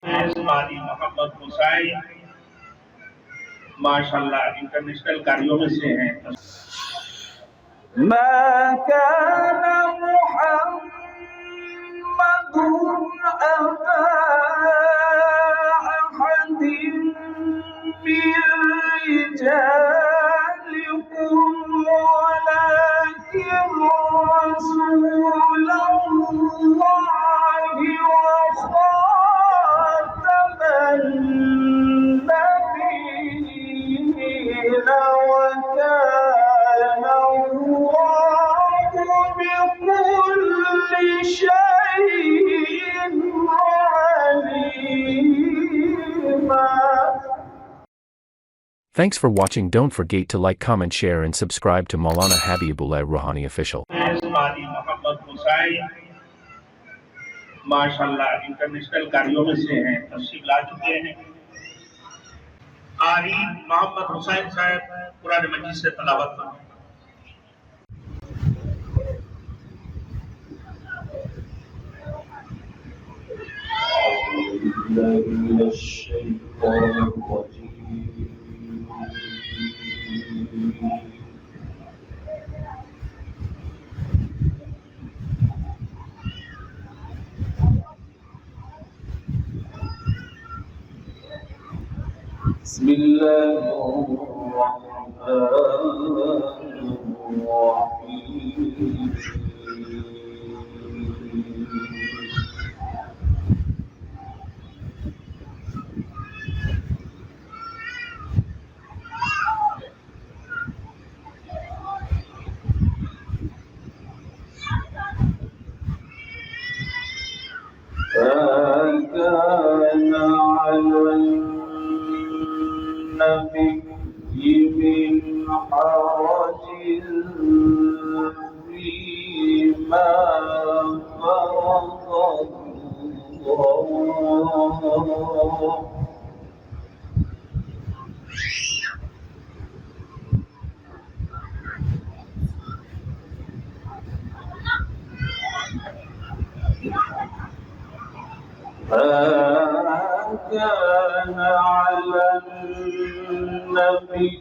माली मोहम्मद हुसैन माशाल्लाह इंटरनेशनल कार्यों में से हैं। ما كان محمد أبا أحد من رجالكم ولكن رسول الله وخاتم النبيين وكان الله بكل شيء عليما. Thanks for watching. Don't forget to like, comment, share and subscribe to Maulana Habibullah Rouhani Official. माली मोहम्मद हुसैन माशाल्लाह इंटरनेशनल कार्यों में से हैं, तशरीफ ला चुके हैं। आरी मोहम्मद हुसैन साहब कुरान मजीद से तलावत करें। من الشيطان الرجيم. بسم الله الرحمن الرحيم. فكان على النبي من حرج فيما فرض الله. كان على النبي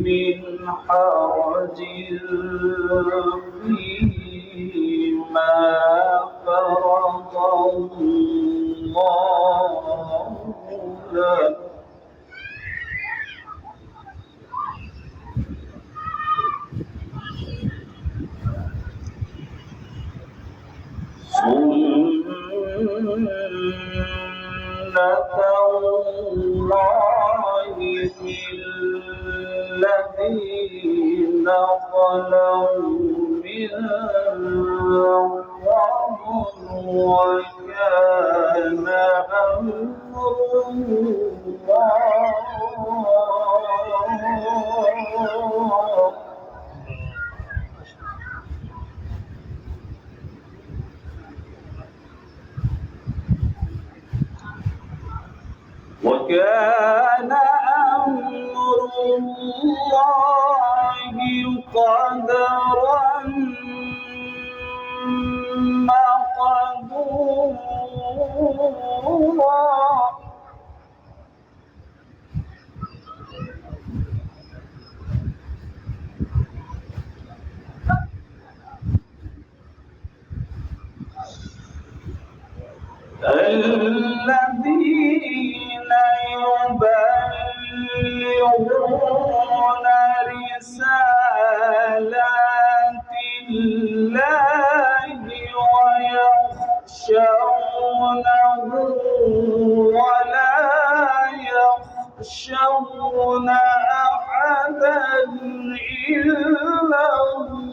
من حرج فيما فرض الله له. سنة الله في الذين خلوا من قبل وكان أمر الله. وكان أمر الله قدرا مقدورا. الذين يبلغون رسالات الله ويخشونه ولا يخشون أحدا إلا الله.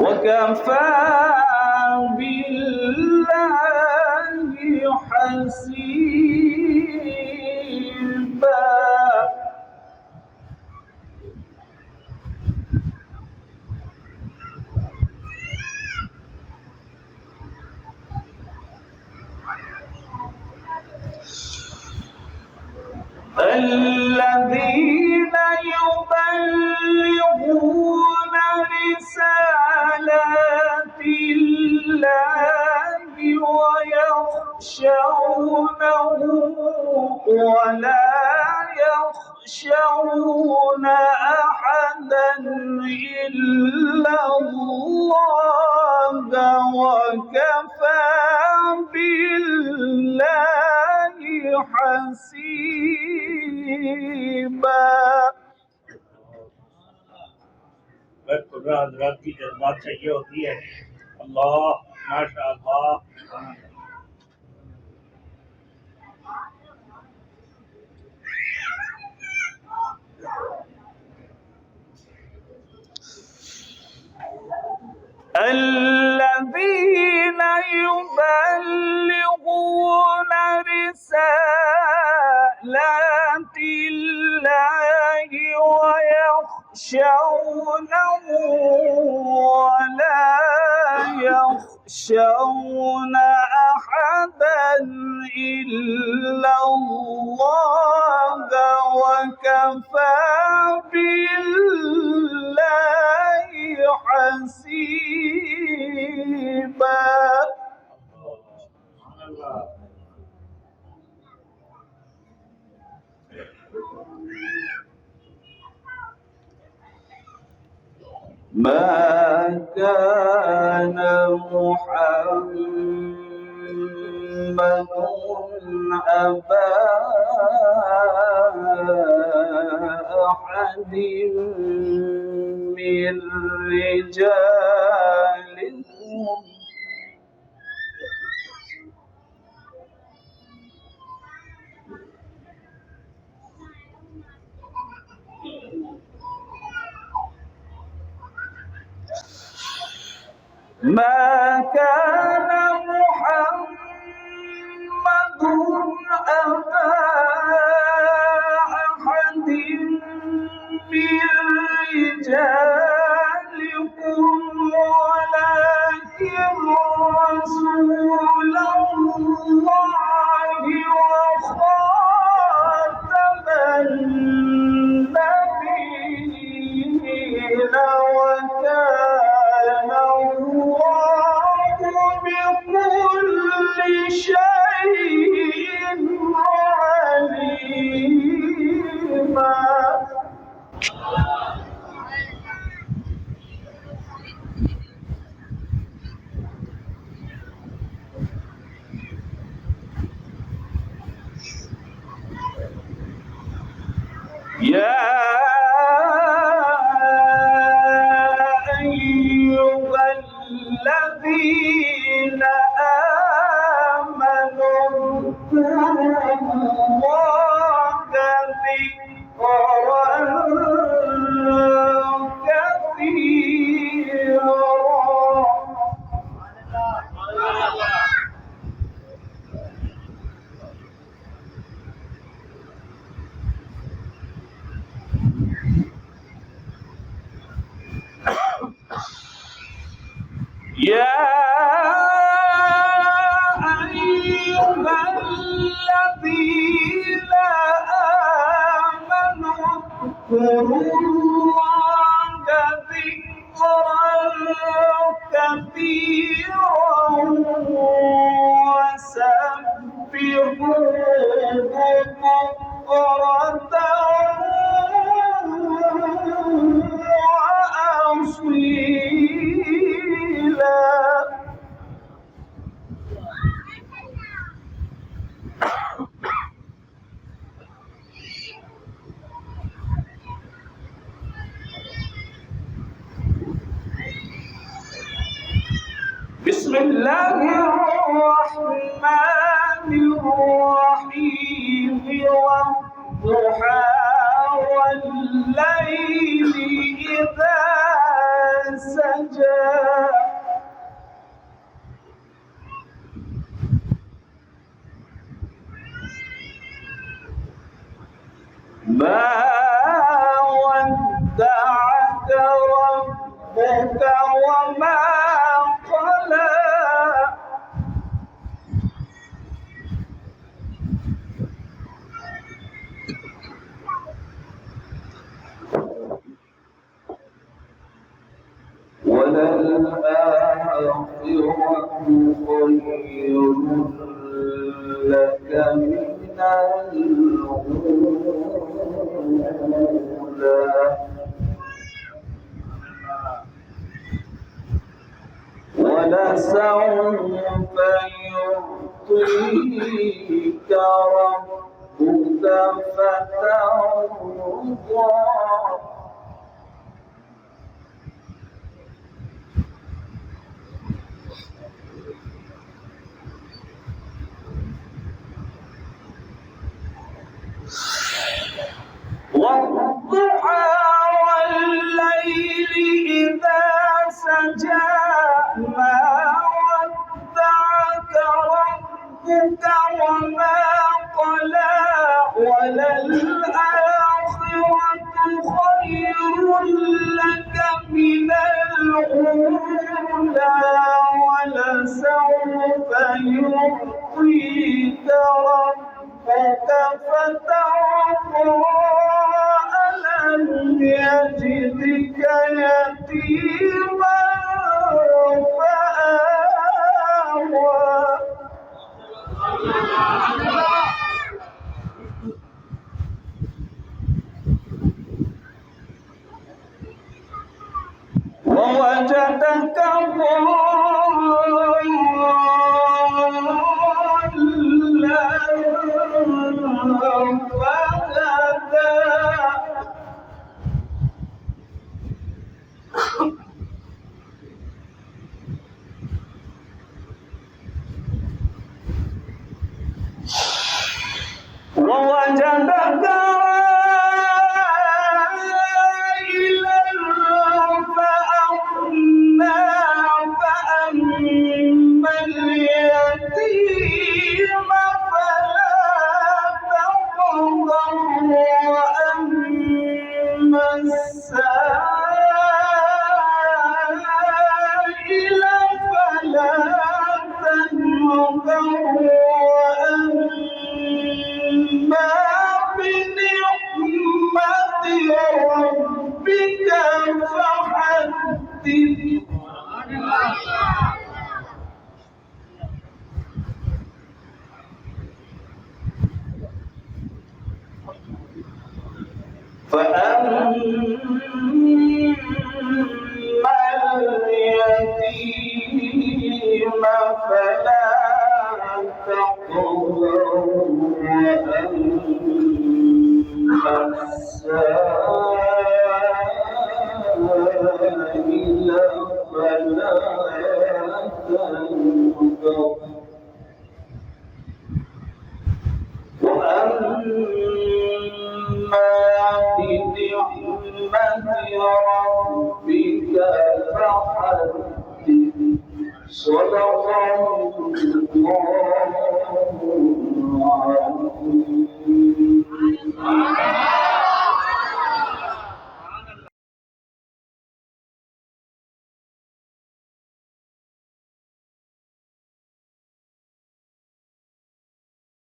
وكفى بالله حسيبا. الذين يبلغون رسالات الله ويخشونه ولا يخشون أحدا إلا الله وكفى بالله حسيبا. खुदा हजरात की जज्बात से ये होती है अल्लाह माशाअल्लाह। الذين يبلغون رسالات الله ويخشونه ولا يخشون أحدا إلا الله وكفى بالله حسيبا. ما كان محمد أبا أحد من رجالكم ما كان محمد أبا أحد من رجالكم ولكن رسول الله وخاتم النبيين وكان الله بكل شيء عليما. يا أيها الذين آمنوا اذكروا الله ذكرا كثيرا. يا أيها الذين آمنوا اذكروا الله ذكرا كثيرا وسبحوه بكرة وأصيلا. بسم الله الرحمن الرحيم والضحى والليل إذا سجى ما ودعك ربك وما قلى وللآخرة خير لك من الأولى ولسوف يعطيك ربك فترضى والضحى والليل إذا سجى ما ودعك ربك وما قلى وللآخرة خير لك من الأولى ولسوف يعطيك ربك فترضى ألم يجدك يتيما فآوى ووجدك ضالا فهدى ووجدك عائلا فأغنى فأما اليتيم فلا تقهر وأما السائل فلا تنهر وأما بنعمة ربك فحدث فأما اليتيم فلا تقهر وأما السائل فلا تنهر وأما بنعمة ربك فحدث صدق الله